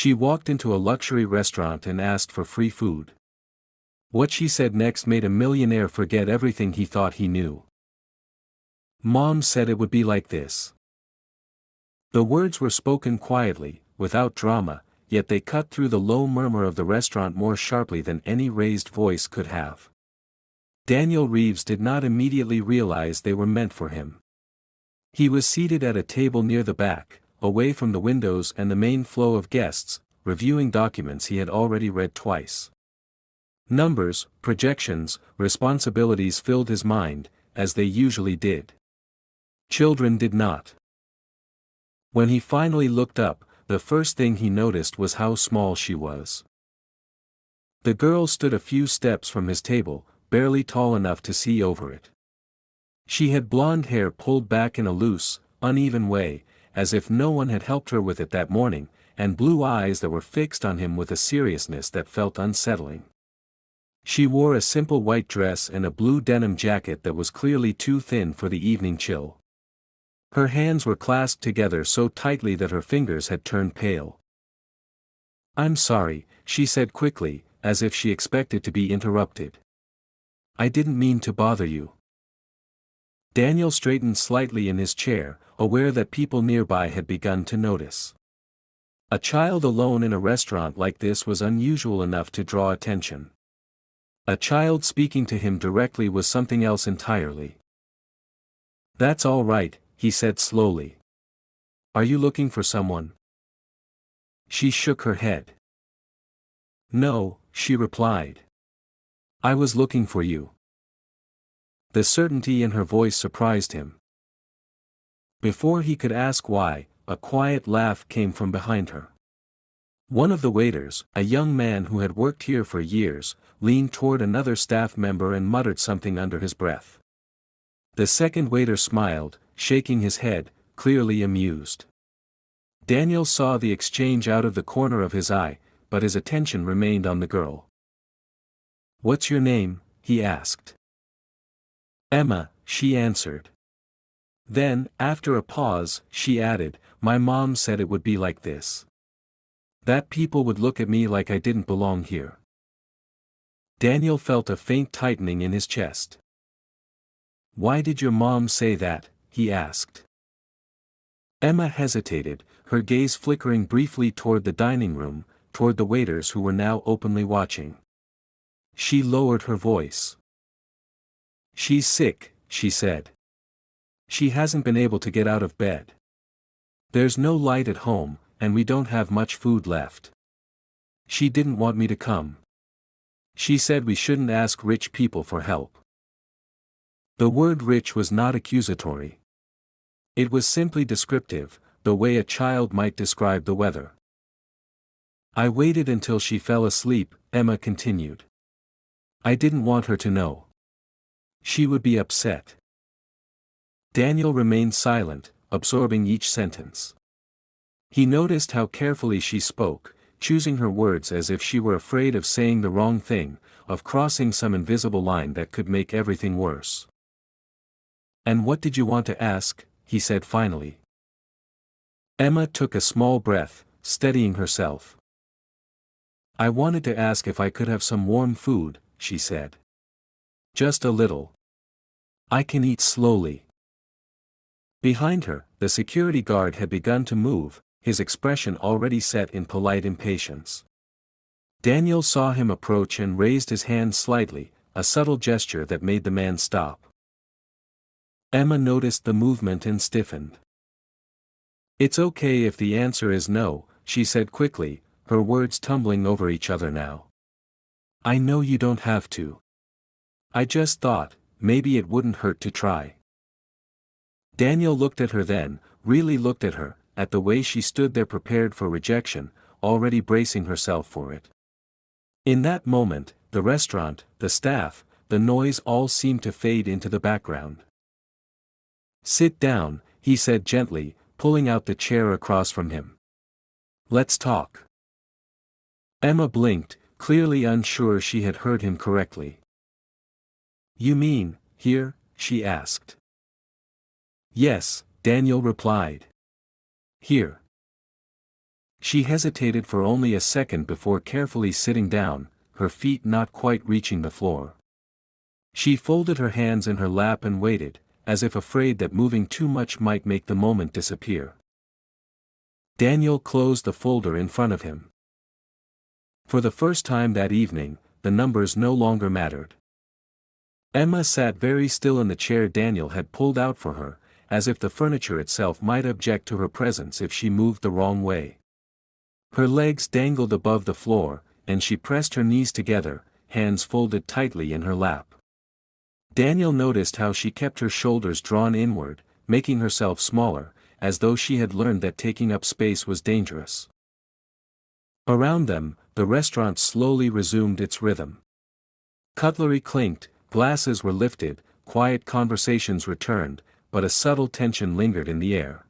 She walked into a luxury restaurant and asked for free food. What she said next made a millionaire forget everything he thought he knew. Mom said it would be like this. The words were spoken quietly, without drama, yet they cut through the low murmur of the restaurant more sharply than any raised voice could have. Daniel Reeves did not immediately realize they were meant for him. He was seated at a table near the back, away from the windows and the main flow of guests, reviewing documents he had already read twice. Numbers, projections, responsibilities filled his mind, as they usually did. Children did not. When he finally looked up, the first thing he noticed was how small she was. The girl stood a few steps from his table, barely tall enough to see over it. She had blonde hair pulled back in a loose, uneven way, as if no one had helped her with it that morning, and blue eyes that were fixed on him with a seriousness that felt unsettling. She wore a simple white dress and a blue denim jacket that was clearly too thin for the evening chill. Her hands were clasped together so tightly that her fingers had turned pale. "I'm sorry," she said quickly, as if she expected to be interrupted. "I didn't mean to bother you." Daniel straightened slightly in his chair, aware that people nearby had begun to notice. A child alone in a restaurant like this was unusual enough to draw attention. A child speaking to him directly was something else entirely. "That's all right," he said slowly. "Are you looking for someone?" She shook her head. "No," she replied. "I was looking for you." The certainty in her voice surprised him. Before he could ask why, a quiet laugh came from behind her. One of the waiters, a young man who had worked here for years, leaned toward another staff member and muttered something under his breath. The second waiter smiled, shaking his head, clearly amused. Daniel saw the exchange out of the corner of his eye, but his attention remained on the girl. "What's your name?" he asked. "Emma," she answered. Then, after a pause, she added, "My mom said it would be like this. That people would look at me like I didn't belong here." Daniel felt a faint tightening in his chest. "Why did your mom say that?" he asked. Emma hesitated, her gaze flickering briefly toward the dining room, toward the waiters who were now openly watching. She lowered her voice. "She's sick," she said. "She hasn't been able to get out of bed. There's no light at home, and we don't have much food left. She didn't want me to come. She said we shouldn't ask rich people for help." The word rich was not accusatory. It was simply descriptive, the way a child might describe the weather. "I waited until she fell asleep," Emma continued. "I didn't want her to know. She would be upset." Daniel remained silent, absorbing each sentence. He noticed how carefully she spoke, choosing her words as if she were afraid of saying the wrong thing, of crossing some invisible line that could make everything worse. "And what did you want to ask?" he said finally. Emma took a small breath, steadying herself. "I wanted to ask if I could have some warm food," she said. "Just a little. I can eat slowly." Behind her, the security guard had begun to move, his expression already set in polite impatience. Daniel saw him approach and raised his hand slightly, a subtle gesture that made the man stop. Emma noticed the movement and stiffened. "It's okay if the answer is no," she said quickly, her words tumbling over each other now. "I know you don't have to. I just thought, maybe it wouldn't hurt to try." Daniel looked at her then, really looked at her, at the way she stood there prepared for rejection, already bracing herself for it. In that moment, the restaurant, the staff, the noise all seemed to fade into the background. "Sit down," he said gently, pulling out the chair across from him. "Let's talk." Emma blinked, clearly unsure she had heard him correctly. "You mean, here?" she asked. "Yes," Daniel replied. "Here." She hesitated for only a second before carefully sitting down, her feet not quite reaching the floor. She folded her hands in her lap and waited, as if afraid that moving too much might make the moment disappear. Daniel closed the folder in front of him. For the first time that evening, the numbers no longer mattered. Emma sat very still in the chair Daniel had pulled out for her, as if the furniture itself might object to her presence if she moved the wrong way. Her legs dangled above the floor, and she pressed her knees together, hands folded tightly in her lap. Daniel noticed how she kept her shoulders drawn inward, making herself smaller, as though she had learned that taking up space was dangerous. Around them, the restaurant slowly resumed its rhythm. Cutlery clinked, glasses were lifted, quiet conversations returned, but a subtle tension lingered in the air.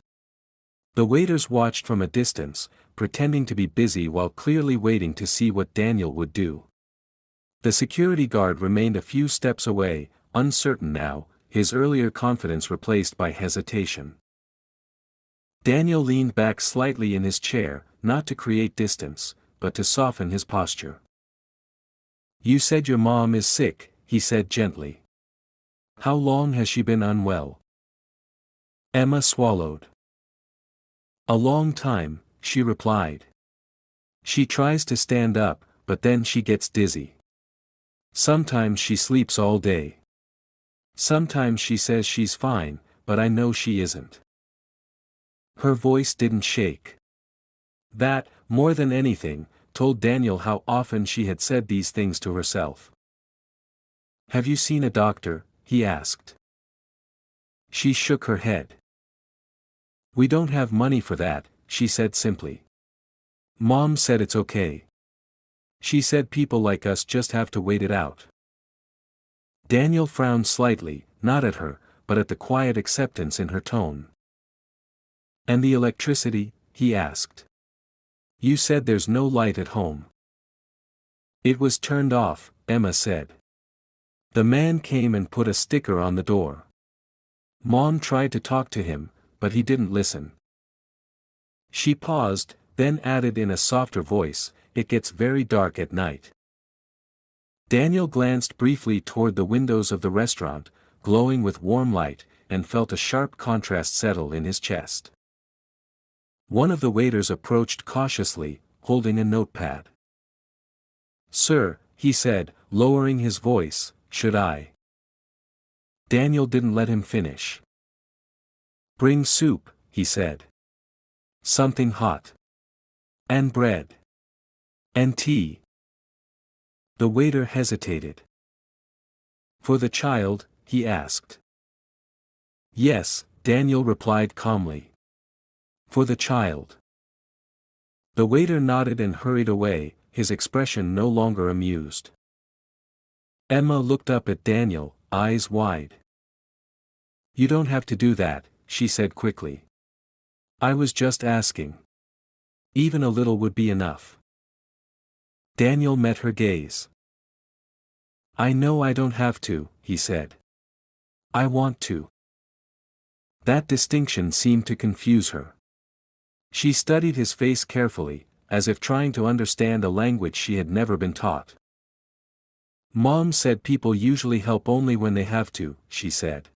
The waiters watched from a distance, pretending to be busy while clearly waiting to see what Daniel would do. The security guard remained a few steps away, uncertain now, his earlier confidence replaced by hesitation. Daniel leaned back slightly in his chair, not to create distance, but to soften his posture. "You said your mom is sick," he said gently. "How long has she been unwell?" Emma swallowed. "A long time," she replied. "She tries to stand up, but then she gets dizzy. Sometimes she sleeps all day. Sometimes she says she's fine, but I know she isn't." Her voice didn't shake. That, more than anything, told Daniel how often she had said these things to herself. "Have you seen a doctor?" he asked. She shook her head. "We don't have money for that," she said simply. "Mom said it's okay. She said people like us just have to wait it out." Daniel frowned slightly, not at her, but at the quiet acceptance in her tone. "And the electricity?" he asked. "You said there's no light at home." "It was turned off," Emma said. "The man came and put a sticker on the door. Mom tried to talk to him, but he didn't listen." She paused, then added in a softer voice, "It gets very dark at night." Daniel glanced briefly toward the windows of the restaurant, glowing with warm light, and felt a sharp contrast settle in his chest. One of the waiters approached cautiously, holding a notepad. "Sir," he said, lowering his voice, "should I?" Daniel didn't let him finish. "Bring soup," he said. "Something hot. And bread. And tea." The waiter hesitated. "For the child?" he asked. "Yes," Daniel replied calmly. "For the child." The waiter nodded and hurried away, his expression no longer amused. Emma looked up at Daniel, eyes wide. "You don't have to do that," she said quickly. "I was just asking. Even a little would be enough." Daniel met her gaze. "I know I don't have to," he said. "I want to." That distinction seemed to confuse her. She studied his face carefully, as if trying to understand a language she had never been taught. "Mom said people usually help only when they have to," she said.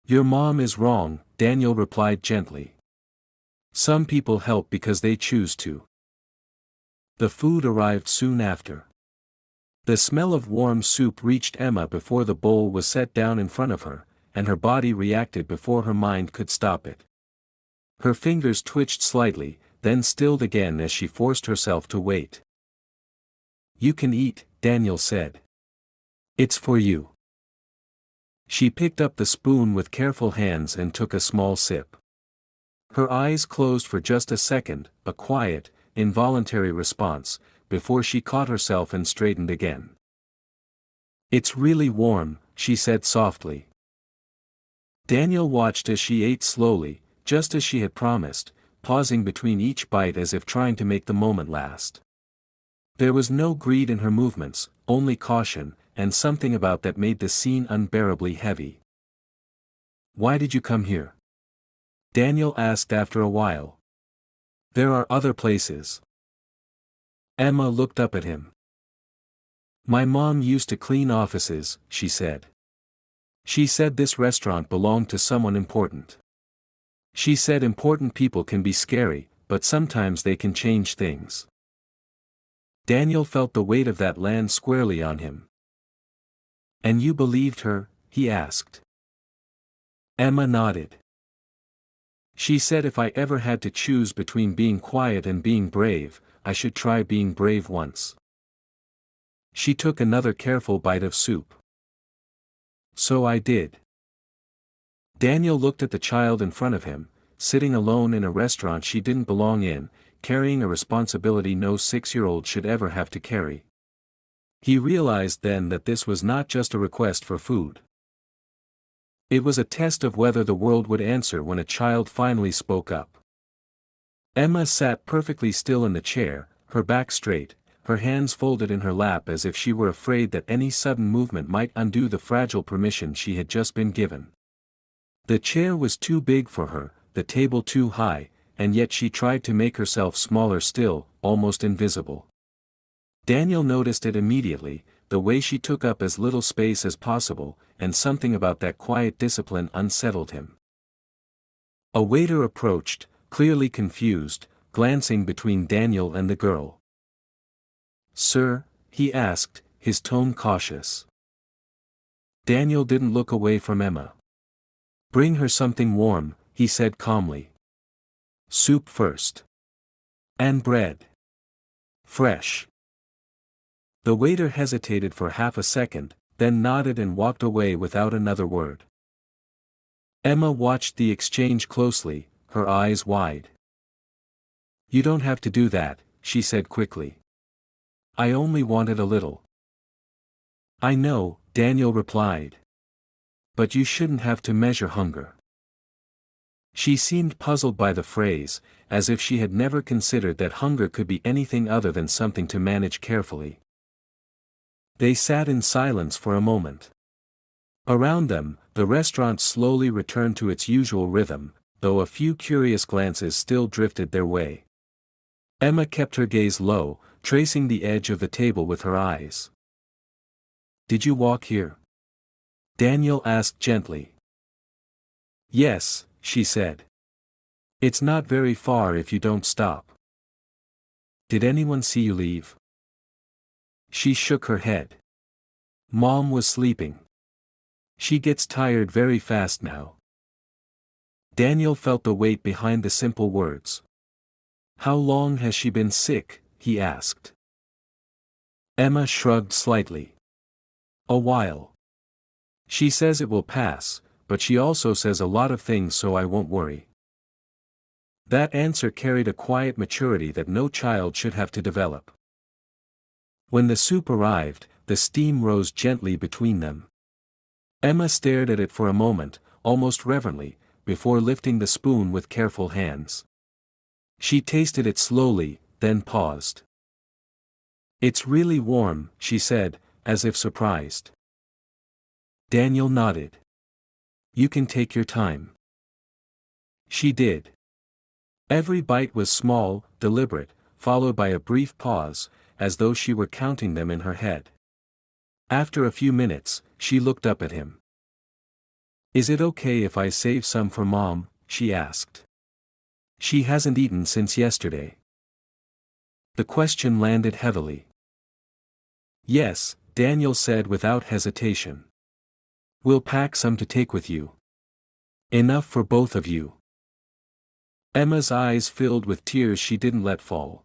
"Your mom is wrong," Daniel replied gently. "Some people help because they choose to." The food arrived soon after. The smell of warm soup reached Emma before the bowl was set down in front of her, and her body reacted before her mind could stop it. Her fingers twitched slightly, then stilled again as she forced herself to wait. "You can eat," Daniel said. "It's for you." She picked up the spoon with careful hands and took a small sip. Her eyes closed for just a second, a quiet, involuntary response, before she caught herself and straightened again. "It's really warm," she said softly. Daniel watched as she ate slowly, just as she had promised, pausing between each bite as if trying to make the moment last. There was no greed in her movements, only caution, and something about that made the scene unbearably heavy. "Why did you come here?" Daniel asked after a while. There are other places. Emma looked up at him. My mom used to clean offices, she said. She said this restaurant belonged to someone important. She said important people can be scary, but sometimes they can change things. Daniel felt the weight of that land squarely on him. And you believed her? He asked. Emma nodded. She said if I ever had to choose between being quiet and being brave, I should try being brave once. She took another careful bite of soup. So I did. Daniel looked at the child in front of him, sitting alone in a restaurant she didn't belong in, carrying a responsibility no 6-year-old should ever have to carry. He realized then that this was not just a request for food. It was a test of whether the world would answer when a child finally spoke up. Emma sat perfectly still in the chair, her back straight, her hands folded in her lap as if she were afraid that any sudden movement might undo the fragile permission she had just been given. The chair was too big for her, the table too high, and yet she tried to make herself smaller still, almost invisible. Daniel noticed it immediately, the way she took up as little space as possible, and something about that quiet discipline unsettled him. A waiter approached, clearly confused, glancing between Daniel and the girl. Sir, he asked, his tone cautious. Daniel didn't look away from Emma. Bring her something warm, he said calmly. Soup first. And bread. Fresh. The waiter hesitated for half a second, then nodded and walked away without another word. Emma watched the exchange closely, her eyes wide. You don't have to do that, she said quickly. I only wanted a little. I know, Daniel replied. But you shouldn't have to measure hunger. She seemed puzzled by the phrase, as if she had never considered that hunger could be anything other than something to manage carefully. They sat in silence for a moment. Around them, the restaurant slowly returned to its usual rhythm, though a few curious glances still drifted their way. Emma kept her gaze low, tracing the edge of the table with her eyes. Did you walk here? Daniel asked gently. Yes, she said. It's not very far if you don't stop. Did anyone see you leave? She shook her head. Mom was sleeping. She gets tired very fast now. Daniel felt the weight behind the simple words. How long has she been sick? He asked. Emma shrugged slightly. A while. She says it will pass, but she also says a lot of things so I won't worry. That answer carried a quiet maturity that no child should have to develop. When the soup arrived, the steam rose gently between them. Emma stared at it for a moment, almost reverently, before lifting the spoon with careful hands. She tasted it slowly, then paused. It's really warm, she said, as if surprised. Daniel nodded. You can take your time. She did. Every bite was small, deliberate, followed by a brief pause, as though she were counting them in her head. After a few minutes, she looked up at him. Is it okay if I save some for Mom? She asked. She hasn't eaten since yesterday. The question landed heavily. Yes, Daniel said without hesitation. We'll pack some to take with you. Enough for both of you. Emma's eyes filled with tears she didn't let fall.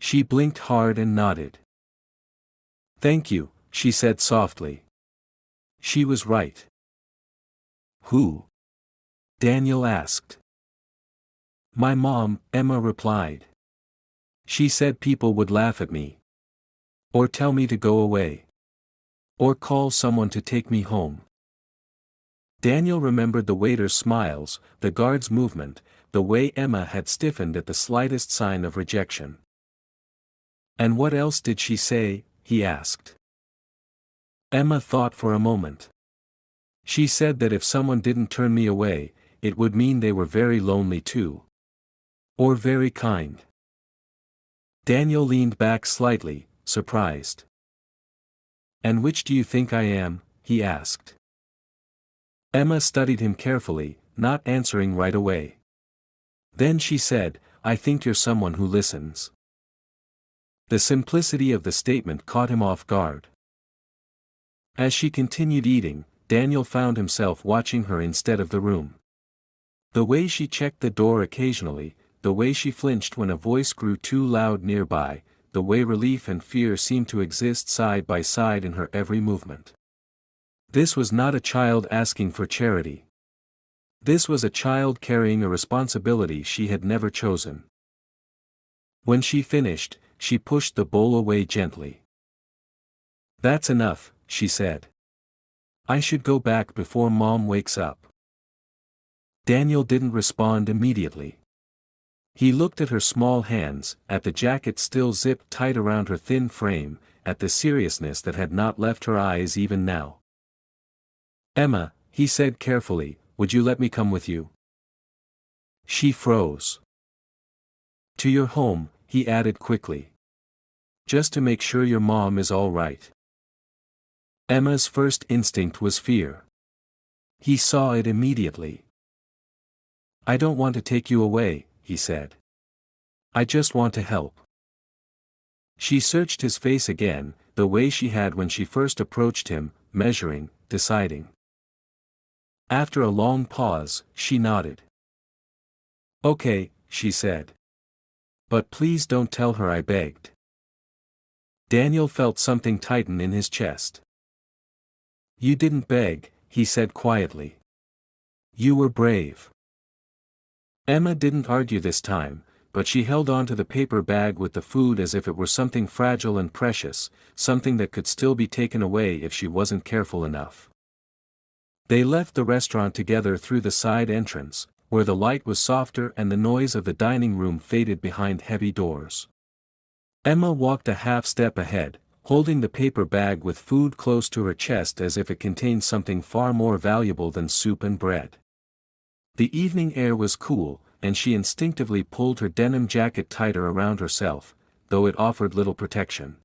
She blinked hard and nodded. Thank you, she said softly. She was right. Who? Daniel asked. My mom, Emma replied. She said people would laugh at me. Or tell me to go away. Or call someone to take me home. Daniel remembered the waiter's smiles, the guard's movement, the way Emma had stiffened at the slightest sign of rejection. And what else did she say? He asked. Emma thought for a moment. She said that if someone didn't turn me away, it would mean they were very lonely too. Or very kind? Daniel leaned back slightly, surprised. And which do you think I am? He asked. Emma studied him carefully, not answering right away. Then she said, I think you're someone who listens. The simplicity of the statement caught him off guard. As she continued eating, Daniel found himself watching her instead of the room. The way she checked the door occasionally, the way she flinched when a voice grew too loud nearby, the way relief and fear seemed to exist side by side in her every movement. This was not a child asking for charity. This was a child carrying a responsibility she had never chosen. When she finished, she pushed the bowl away gently. That's enough, she said. I should go back before Mom wakes up. Daniel didn't respond immediately. He looked at her small hands, at the jacket still zipped tight around her thin frame, at the seriousness that had not left her eyes even now. Emma, he said carefully, would you let me come with you? She froze. To your home, he added quickly. Just to make sure your mom is all right. Emma's first instinct was fear. He saw it immediately. I don't want to take you away, he said. I just want to help. She searched his face again, the way she had when she first approached him, measuring, deciding. After a long pause, she nodded. Okay, she said. But please don't tell her I begged. Daniel felt something tighten in his chest. You didn't beg, he said quietly. You were brave. Emma didn't argue this time, but she held on to the paper bag with the food as if it were something fragile and precious, something that could still be taken away if she wasn't careful enough. They left the restaurant together through the side entrance, where the light was softer and the noise of the dining room faded behind heavy doors. Emma walked a half step ahead, holding the paper bag with food close to her chest as if it contained something far more valuable than soup and bread. The evening air was cool, and she instinctively pulled her denim jacket tighter around herself, though it offered little protection.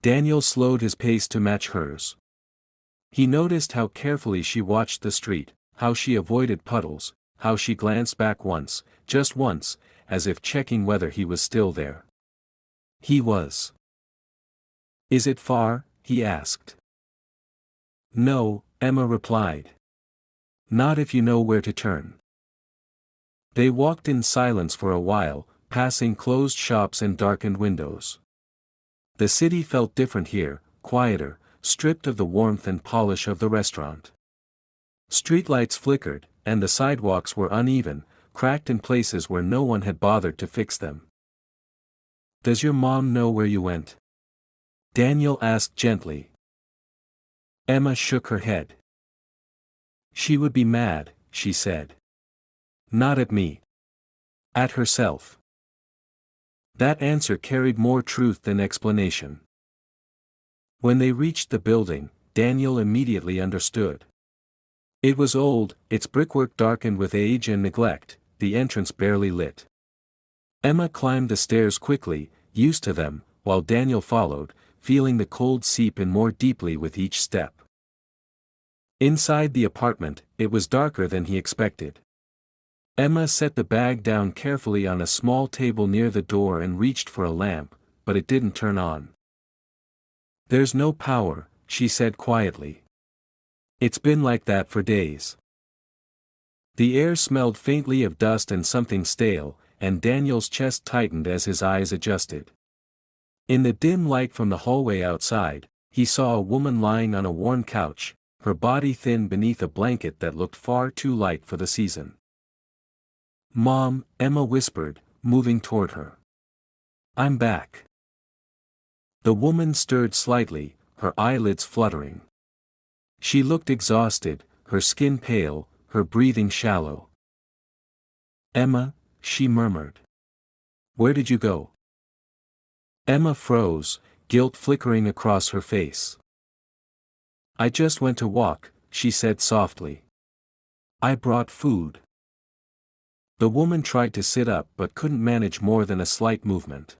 Daniel slowed his pace to match hers. He noticed how carefully she watched the street, how she avoided puddles, how she glanced back once, just once, as if checking whether he was still there. He was. Is it far? He asked. No, Emma replied. Not if you know where to turn. They walked in silence for a while, passing closed shops and darkened windows. The city felt different here, quieter, stripped of the warmth and polish of the restaurant. Streetlights flickered, and the sidewalks were uneven, cracked in places where no one had bothered to fix them. Does your mom know where you went? Daniel asked gently. Emma shook her head. She would be mad, she said. Not at me. At herself. That answer carried more truth than explanation. When they reached the building, Daniel immediately understood. It was old, its brickwork darkened with age and neglect, the entrance barely lit. Emma climbed the stairs quickly, used to them, while Daniel followed, feeling the cold seep in more deeply with each step. Inside the apartment, it was darker than he expected. Emma set the bag down carefully on a small table near the door and reached for a lamp, but it didn't turn on. There's no power, she said quietly. It's been like that for days. The air smelled faintly of dust and something stale, and Daniel's chest tightened as his eyes adjusted. In the dim light from the hallway outside, he saw a woman lying on a worn couch, her body thin beneath a blanket that looked far too light for the season. Mom, Emma whispered, moving toward her. I'm back. The woman stirred slightly, her eyelids fluttering. She looked exhausted, her skin pale, her breathing shallow. Emma, she murmured. Where did you go? Emma froze, guilt flickering across her face. I just went to walk, she said softly. I brought food. The woman tried to sit up but couldn't manage more than a slight movement.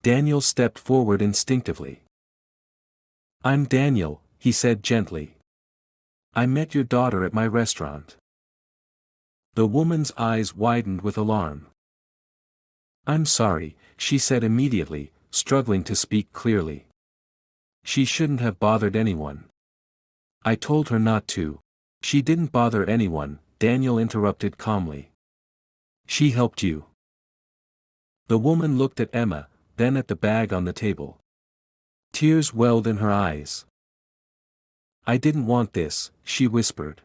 Daniel stepped forward instinctively. "I'm Daniel," he said gently. "I met your daughter at my restaurant." The woman's eyes widened with alarm. "I'm sorry," she said immediately, struggling to speak clearly. "She shouldn't have bothered anyone. I told her not to." "She didn't bother anyone," Daniel interrupted calmly. "She helped you." The woman looked at Emma, then at the bag on the table. Tears welled in her eyes. "I didn't want this," she whispered.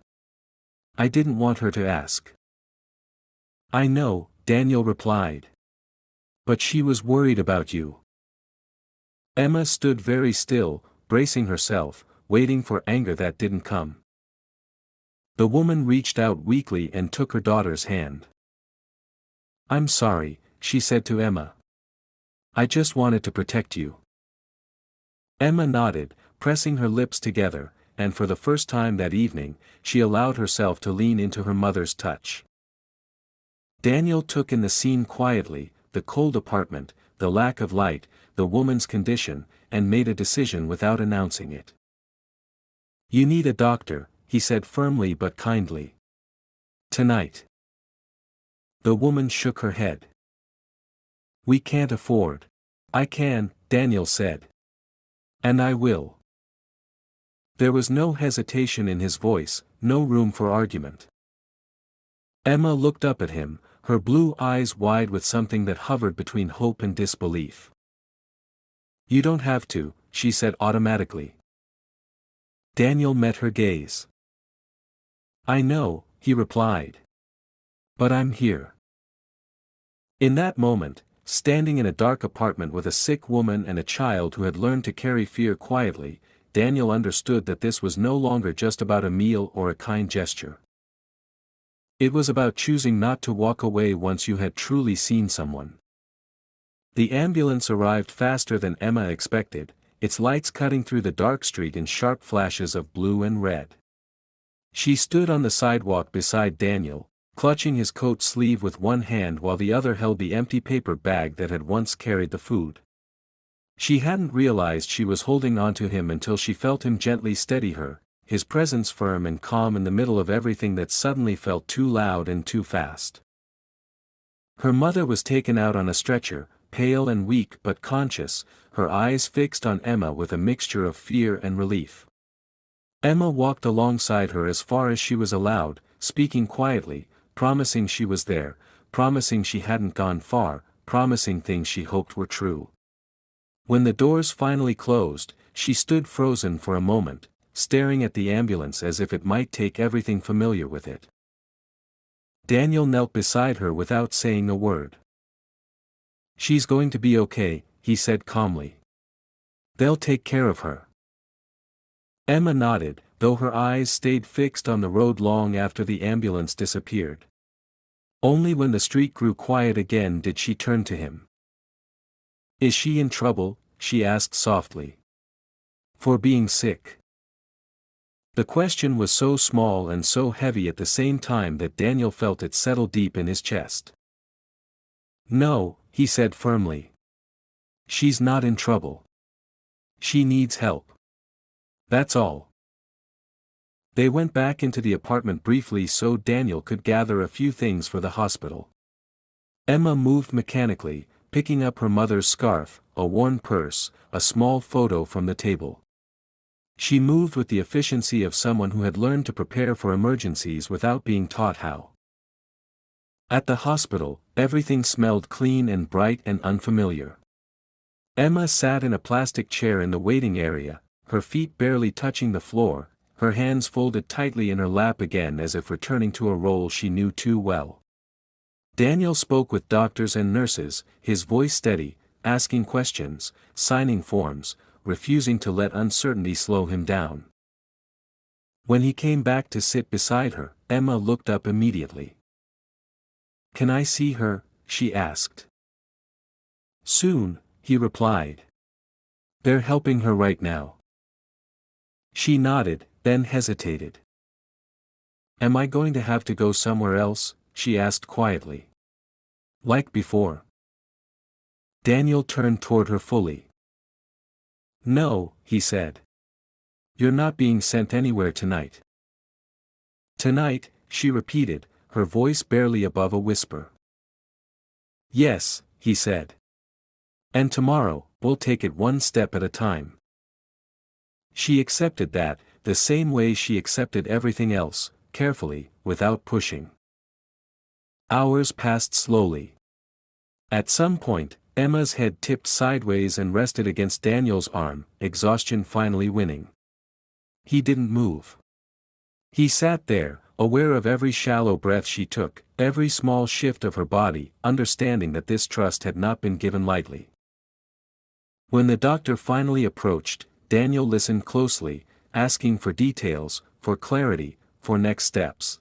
"I didn't want her to ask." "I know," Daniel replied. "But she was worried about you." Emma stood very still, bracing herself, waiting for anger that didn't come. The woman reached out weakly and took her daughter's hand. "I'm sorry," she said to Emma. "I just wanted to protect you." Emma nodded, pressing her lips together, and for the first time that evening, she allowed herself to lean into her mother's touch. Daniel took in the scene quietly, the cold apartment, the lack of light, the woman's condition, and made a decision without announcing it. "You need a doctor," he said firmly but kindly. "Tonight." The woman shook her head. "We can't afford." "I can," Daniel said. "And I will." There was no hesitation in his voice, no room for argument. Emma looked up at him, her blue eyes wide with something that hovered between hope and disbelief. "You don't have to," she said automatically. Daniel met her gaze. "I know," he replied. "But I'm here." In that moment, standing in a dark apartment with a sick woman and a child who had learned to carry fear quietly, Daniel understood that this was no longer just about a meal or a kind gesture. It was about choosing not to walk away once you had truly seen someone. The ambulance arrived faster than Emma expected, its lights cutting through the dark street in sharp flashes of blue and red. She stood on the sidewalk beside Daniel, clutching his coat sleeve with one hand while the other held the empty paper bag that had once carried the food. She hadn't realized she was holding onto him until she felt him gently steady her, his presence firm and calm in the middle of everything that suddenly felt too loud and too fast. Her mother was taken out on a stretcher, pale and weak but conscious, her eyes fixed on Emma with a mixture of fear and relief. Emma walked alongside her as far as she was allowed, speaking quietly, promising she was there, promising she hadn't gone far, promising things she hoped were true. When the doors finally closed, she stood frozen for a moment, staring at the ambulance as if it might take everything familiar with it. Daniel knelt beside her without saying a word. "She's going to be okay," he said calmly. "They'll take care of her." Emma nodded, though her eyes stayed fixed on the road long after the ambulance disappeared. Only when the street grew quiet again did she turn to him. "Is she in trouble?" she asked softly. "For being sick?" The question was so small and so heavy at the same time that Daniel felt it settle deep in his chest. "No," he said firmly. "She's not in trouble. She needs help. That's all." They went back into the apartment briefly so Daniel could gather a few things for the hospital. Emma moved mechanically, picking up her mother's scarf, a worn purse, a small photo from the table. She moved with the efficiency of someone who had learned to prepare for emergencies without being taught how. At the hospital, everything smelled clean and bright and unfamiliar. Emma sat in a plastic chair in the waiting area, her feet barely touching the floor, her hands folded tightly in her lap again as if returning to a role she knew too well. Daniel spoke with doctors and nurses, his voice steady, asking questions, signing forms, refusing to let uncertainty slow him down. When he came back to sit beside her, Emma looked up immediately. "Can I see her?" she asked. "Soon," he replied. "They're helping her right now." She nodded, then hesitated. "Am I going to have to go somewhere else?" she asked quietly. Like before. Daniel turned toward her fully. No, he said. You're not being sent anywhere tonight. Tonight, she repeated, her voice barely above a whisper. Yes, he said. And tomorrow, we'll take it one step at a time. She accepted that, the same way she accepted everything else, carefully, without pushing. Hours passed slowly. At some point, Emma's head tipped sideways and rested against Daniel's arm, exhaustion finally winning. He didn't move. He sat there, aware of every shallow breath she took, every small shift of her body, understanding that this trust had not been given lightly. When the doctor finally approached, Daniel listened closely, asking for details, for clarity, for next steps.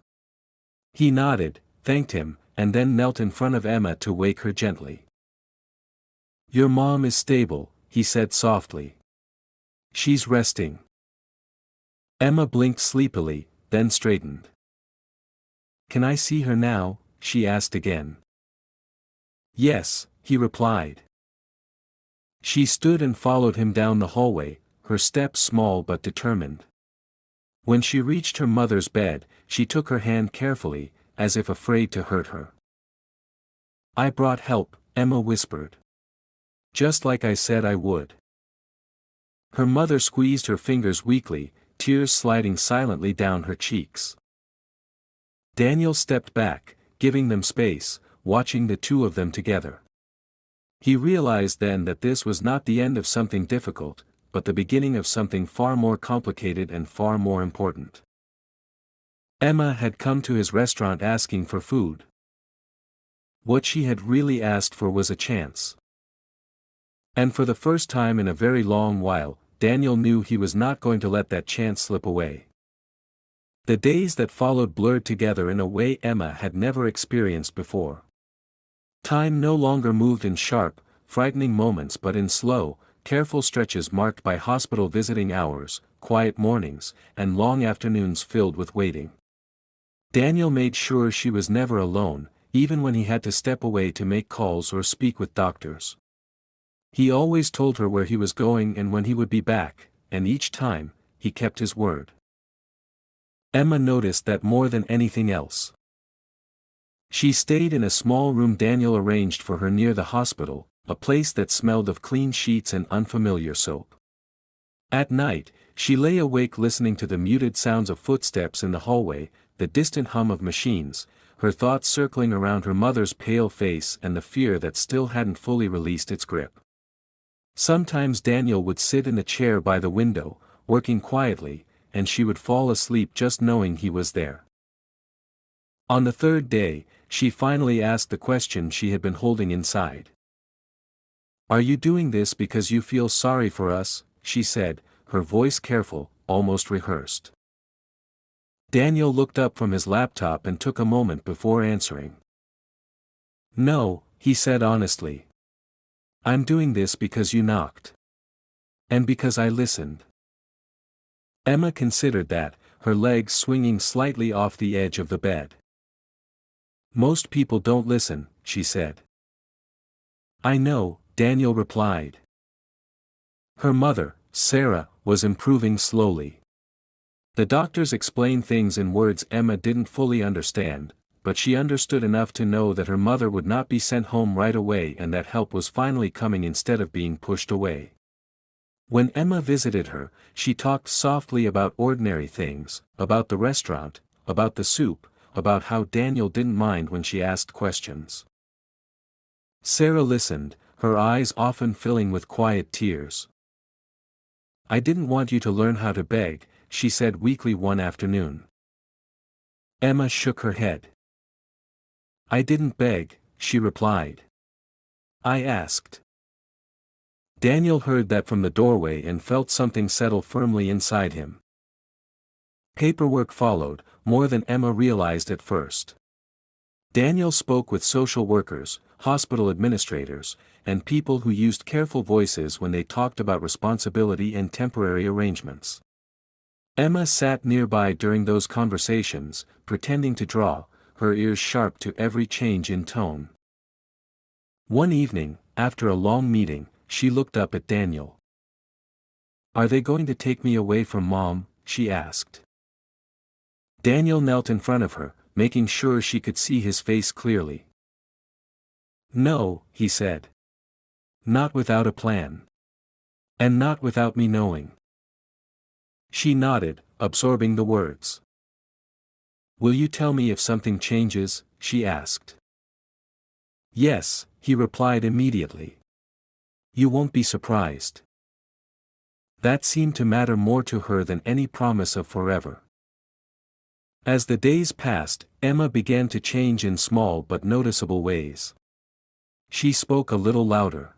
He nodded, thanked him, and then knelt in front of Emma to wake her gently. Your mom is stable, he said softly. She's resting. Emma blinked sleepily, then straightened. Can I see her now? She asked again. Yes, he replied. She stood and followed him down the hallway, her steps small but determined. When she reached her mother's bed, she took her hand carefully, as if afraid to hurt her. I brought help, Emma whispered. Just like I said I would. Her mother squeezed her fingers weakly, tears sliding silently down her cheeks. Daniel stepped back, giving them space, watching the two of them together. He realized then that this was not the end of something difficult, but the beginning of something far more complicated and far more important. Emma had come to his restaurant asking for food. What she had really asked for was a chance. And for the first time in a very long while, Daniel knew he was not going to let that chance slip away. The days that followed blurred together in a way Emma had never experienced before. Time no longer moved in sharp, frightening moments but in slow, careful stretches marked by hospital visiting hours, quiet mornings, and long afternoons filled with waiting. Daniel made sure she was never alone, even when he had to step away to make calls or speak with doctors. He always told her where he was going and when he would be back, and each time, he kept his word. Emma noticed that more than anything else. She stayed in a small room Daniel arranged for her near the hospital, a place that smelled of clean sheets and unfamiliar soap. At night, she lay awake listening to the muted sounds of footsteps in the hallway, the distant hum of machines, her thoughts circling around her mother's pale face and the fear that still hadn't fully released its grip. Sometimes Daniel would sit in a chair by the window, working quietly, and she would fall asleep just knowing he was there. On the third day, she finally asked the question she had been holding inside. Are you doing this because you feel sorry for us? She said, her voice careful, almost rehearsed. Daniel looked up from his laptop and took a moment before answering. No, he said honestly. I'm doing this because you knocked. And because I listened. Emma considered that, her legs swinging slightly off the edge of the bed. Most people don't listen, she said. I know, Daniel replied. Her mother, Sarah, was improving slowly. The doctors explained things in words Emma didn't fully understand, but she understood enough to know that her mother would not be sent home right away and that help was finally coming instead of being pushed away. When Emma visited her, she talked softly about ordinary things, about the restaurant, about the soup, about how Daniel didn't mind when she asked questions. Sarah listened, her eyes often filling with quiet tears. I didn't want you to learn how to beg, she said weakly one afternoon. Emma shook her head. I didn't beg, she replied. I asked. Daniel heard that from the doorway and felt something settle firmly inside him. Paperwork followed, more than Emma realized at first. Daniel spoke with social workers, hospital administrators, and people who used careful voices when they talked about responsibility and temporary arrangements. Emma sat nearby during those conversations, pretending to draw, her ears sharp to every change in tone. One evening, after a long meeting, she looked up at Daniel. "Are they going to take me away from Mom?" she asked. Daniel knelt in front of her, making sure she could see his face clearly. "No," he said. "Not without a plan. And not without me knowing." She nodded, absorbing the words. "Will you tell me if something changes?" she asked. "Yes," he replied immediately. "You won't be surprised." That seemed to matter more to her than any promise of forever. As the days passed, Emma began to change in small but noticeable ways. She spoke a little louder.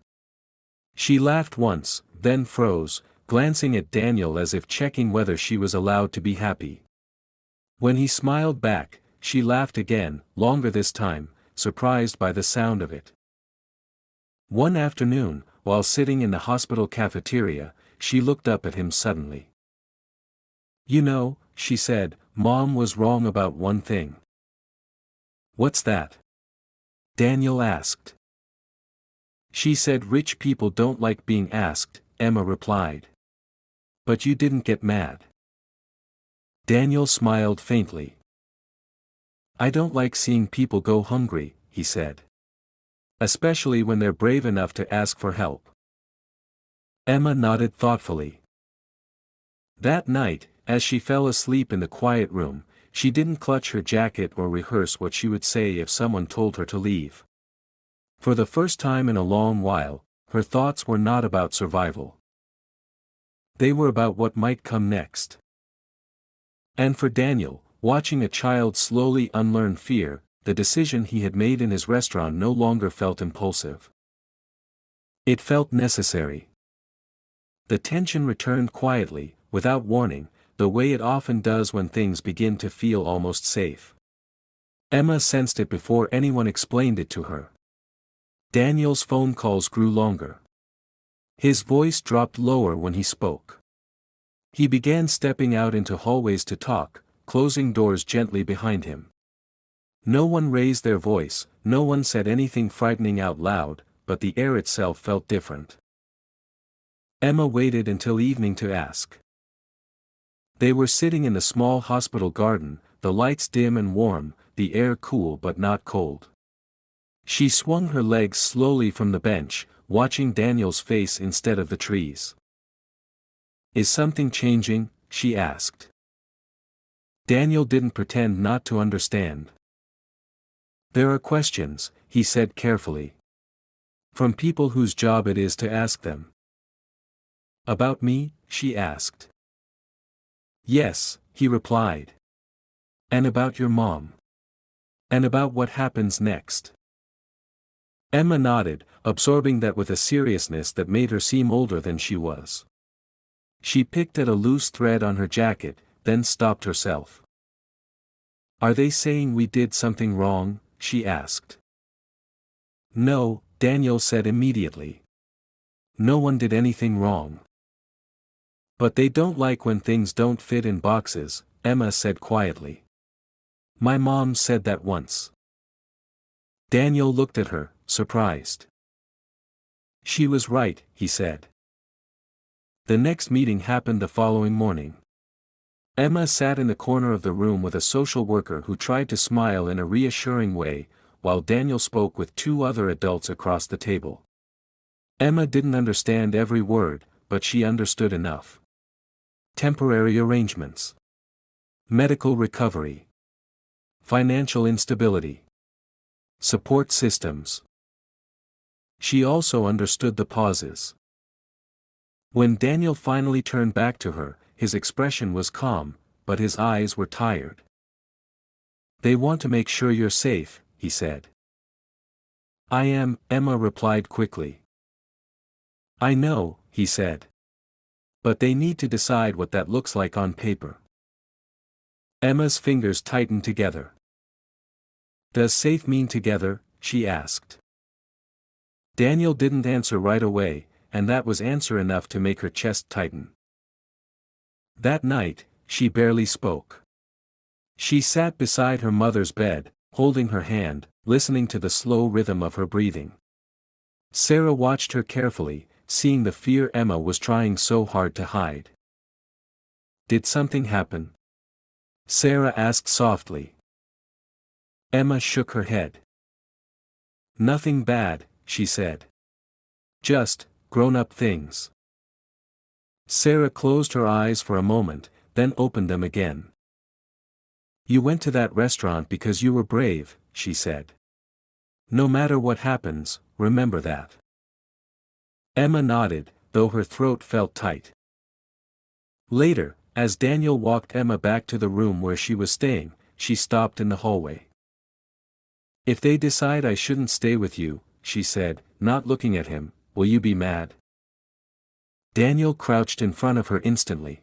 She laughed once, then froze, glancing at Daniel as if checking whether she was allowed to be happy. When he smiled back, she laughed again, longer this time, surprised by the sound of it. One afternoon, while sitting in the hospital cafeteria, she looked up at him suddenly. "You know," she said, "Mom was wrong about one thing." "What's that?" Daniel asked. "She said rich people don't like being asked," Emma replied. "But you didn't get mad." Daniel smiled faintly. "I don't like seeing people go hungry," he said. "Especially when they're brave enough to ask for help." Emma nodded thoughtfully. That night, as she fell asleep in the quiet room, she didn't clutch her jacket or rehearse what she would say if someone told her to leave. For the first time in a long while, her thoughts were not about survival. They were about what might come next. And for Daniel, watching a child slowly unlearn fear, the decision he had made in his restaurant no longer felt impulsive. It felt necessary. The tension returned quietly, without warning, the way it often does when things begin to feel almost safe. Emma sensed it before anyone explained it to her. Daniel's phone calls grew longer. His voice dropped lower when he spoke. He began stepping out into hallways to talk, closing doors gently behind him. No one raised their voice, no one said anything frightening out loud, but the air itself felt different. Emma waited until evening to ask. They were sitting in the small hospital garden, the lights dim and warm, the air cool but not cold. She swung her legs slowly from the bench, watching Daniel's face instead of the trees. "Is something changing?" she asked. Daniel didn't pretend not to understand. "There are questions," he said carefully. "From people whose job it is to ask them." "About me?" she asked. "Yes," he replied. "And about your mom. And about what happens next." Emma nodded, absorbing that with a seriousness that made her seem older than she was. She picked at a loose thread on her jacket, then stopped herself. "Are they saying we did something wrong?" she asked. "No," Daniel said immediately. "No one did anything wrong. But they don't like when things don't fit in boxes," Emma said quietly. "My mom said that once." Daniel looked at her, surprised. "She was right," he said. The next meeting happened the following morning. Emma sat in the corner of the room with a social worker who tried to smile in a reassuring way, while Daniel spoke with two other adults across the table. Emma didn't understand every word, but she understood enough. Temporary arrangements. Medical recovery. Financial instability. Support systems. She also understood the pauses. When Daniel finally turned back to her, his expression was calm, but his eyes were tired. "They want to make sure you're safe," he said. "I am," Emma replied quickly. "I know," he said. "But they need to decide what that looks like on paper." Emma's fingers tightened together. "Does safe mean together?" she asked. Daniel didn't answer right away, and that was answer enough to make her chest tighten. That night, she barely spoke. She sat beside her mother's bed, holding her hand, listening to the slow rhythm of her breathing. Sarah watched her carefully, seeing the fear Emma was trying so hard to hide. "Did something happen?" Sarah asked softly. Emma shook her head. "Nothing bad," she said. "Just, grown-up things." Sarah closed her eyes for a moment, then opened them again. "You went to that restaurant because you were brave," she said. "No matter what happens, remember that." Emma nodded, though her throat felt tight. Later, as Daniel walked Emma back to the room where she was staying, she stopped in the hallway. "If they decide I shouldn't stay with you," she said, not looking at him, "will you be mad?" Daniel crouched in front of her instantly.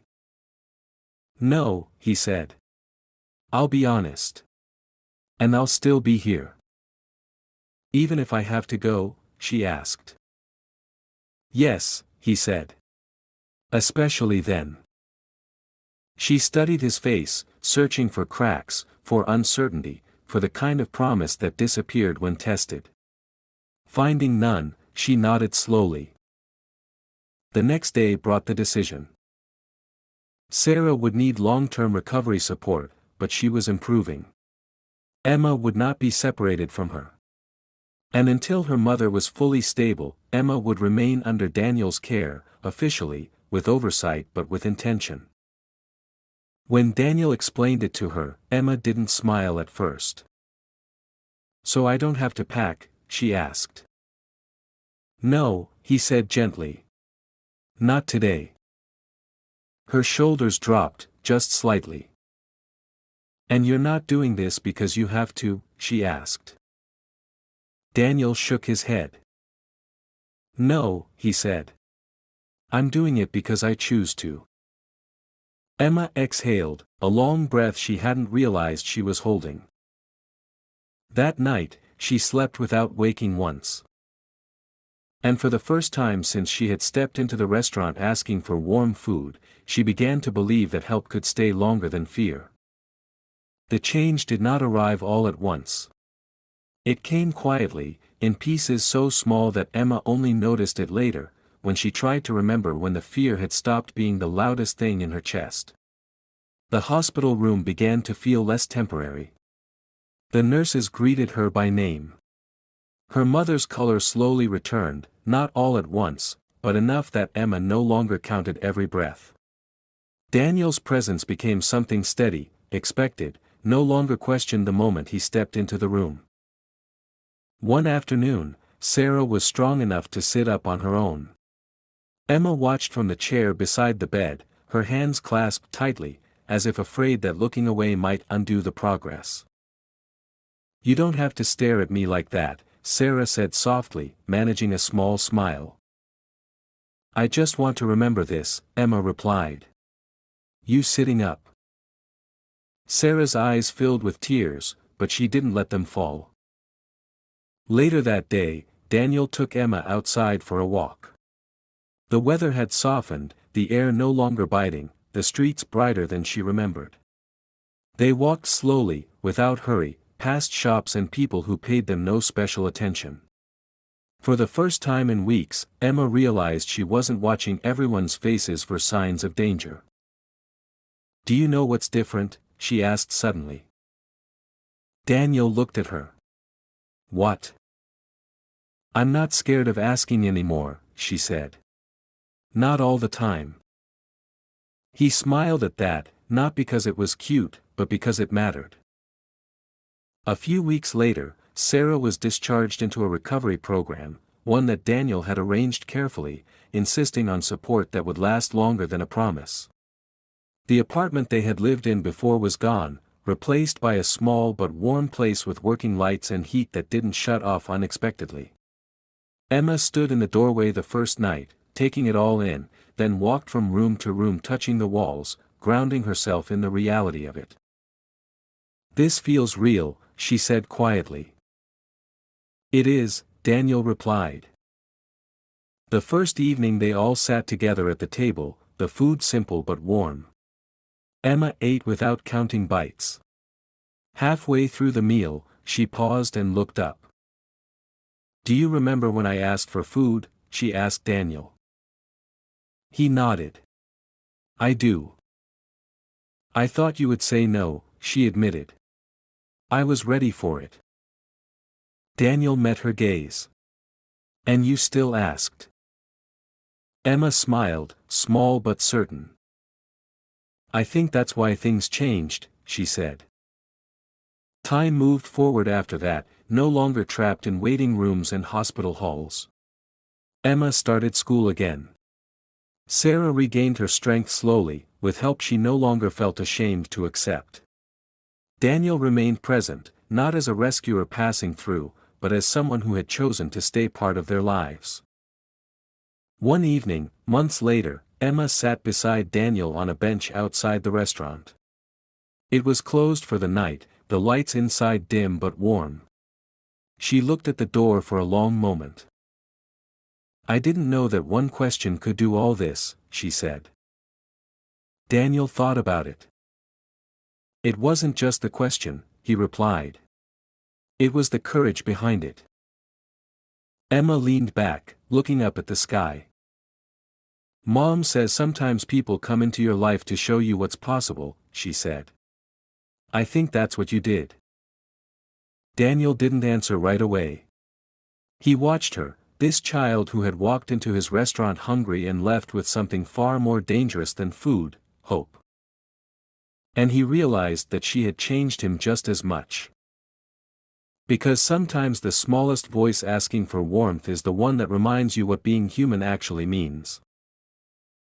"No," he said. "I'll be honest. And I'll still be here." "Even if I have to go?" she asked. "Yes," he said. "Especially then." She studied his face, searching for cracks, for uncertainty, for the kind of promise that disappeared when tested. Finding none, she nodded slowly. The next day brought the decision. Sarah would need long-term recovery support, but she was improving. Emma would not be separated from her. And until her mother was fully stable, Emma would remain under Daniel's care, officially, with oversight but with intention. When Daniel explained it to her, Emma didn't smile at first. "So I don't have to pack?" she asked. "No," he said gently. "Not today." Her shoulders dropped, just slightly. "And you're not doing this because you have to?" she asked. Daniel shook his head. "No," he said. "I'm doing it because I choose to." Emma exhaled, a long breath she hadn't realized she was holding. That night, she slept without waking once. And for the first time since she had stepped into the restaurant asking for warm food, she began to believe that help could stay longer than fear. The change did not arrive all at once. It came quietly, in pieces so small that Emma only noticed it later, when she tried to remember when the fear had stopped being the loudest thing in her chest. The hospital room began to feel less temporary. The nurses greeted her by name. Her mother's color slowly returned, not all at once, but enough that Emma no longer counted every breath. Daniel's presence became something steady, expected, no longer questioned the moment he stepped into the room. One afternoon, Sarah was strong enough to sit up on her own. Emma watched from the chair beside the bed, her hands clasped tightly, as if afraid that looking away might undo the progress. "You don't have to stare at me like that," Sarah said softly, managing a small smile. "I just want to remember this," Emma replied. "You sitting up." Sarah's eyes filled with tears, but she didn't let them fall. Later that day, Daniel took Emma outside for a walk. The weather had softened, the air no longer biting, the streets brighter than she remembered. They walked slowly, without hurry, past shops and people who paid them no special attention. For the first time in weeks, Emma realized she wasn't watching everyone's faces for signs of danger. "Do you know what's different?" she asked suddenly. Daniel looked at her. "What?" "I'm not scared of asking anymore," she said. "Not all the time." He smiled at that, not because it was cute, but because it mattered. A few weeks later, Sarah was discharged into a recovery program, one that Daniel had arranged carefully, insisting on support that would last longer than a promise. The apartment they had lived in before was gone, replaced by a small but warm place with working lights and heat that didn't shut off unexpectedly. Emma stood in the doorway the first night, taking it all in, then walked from room to room touching the walls, grounding herself in the reality of it. "This feels real," she said quietly. "It is," Daniel replied. The first evening they all sat together at the table, the food simple but warm. Emma ate without counting bites. Halfway through the meal, She paused and looked up. "Do you remember when I asked for food?" she asked Daniel. He nodded. "I do." "I thought you would say no," she admitted. "I was ready for it." Daniel met her gaze. "And you still asked?" Emma smiled, small but certain. "I think that's why things changed," she said. Time moved forward after that, no longer trapped in waiting rooms and hospital halls. Emma started school again. Sarah regained her strength slowly, with help she no longer felt ashamed to accept. Daniel remained present, not as a rescuer passing through, but as someone who had chosen to stay part of their lives. One evening, months later, Emma sat beside Daniel on a bench outside the restaurant. It was closed for the night, the lights inside dim but warm. She looked at the door for a long moment. "I didn't know that one question could do all this," she said. Daniel thought about it. "It wasn't just the question," he replied. "It was the courage behind it." Emma leaned back, looking up at the sky. "Mom says sometimes people come into your life to show you what's possible," she said. "I think that's what you did." Daniel didn't answer right away. He watched her, this child who had walked into his restaurant hungry and left with something far more dangerous than food, hope. And he realized that she had changed him just as much. Because sometimes the smallest voice asking for warmth is the one that reminds you what being human actually means.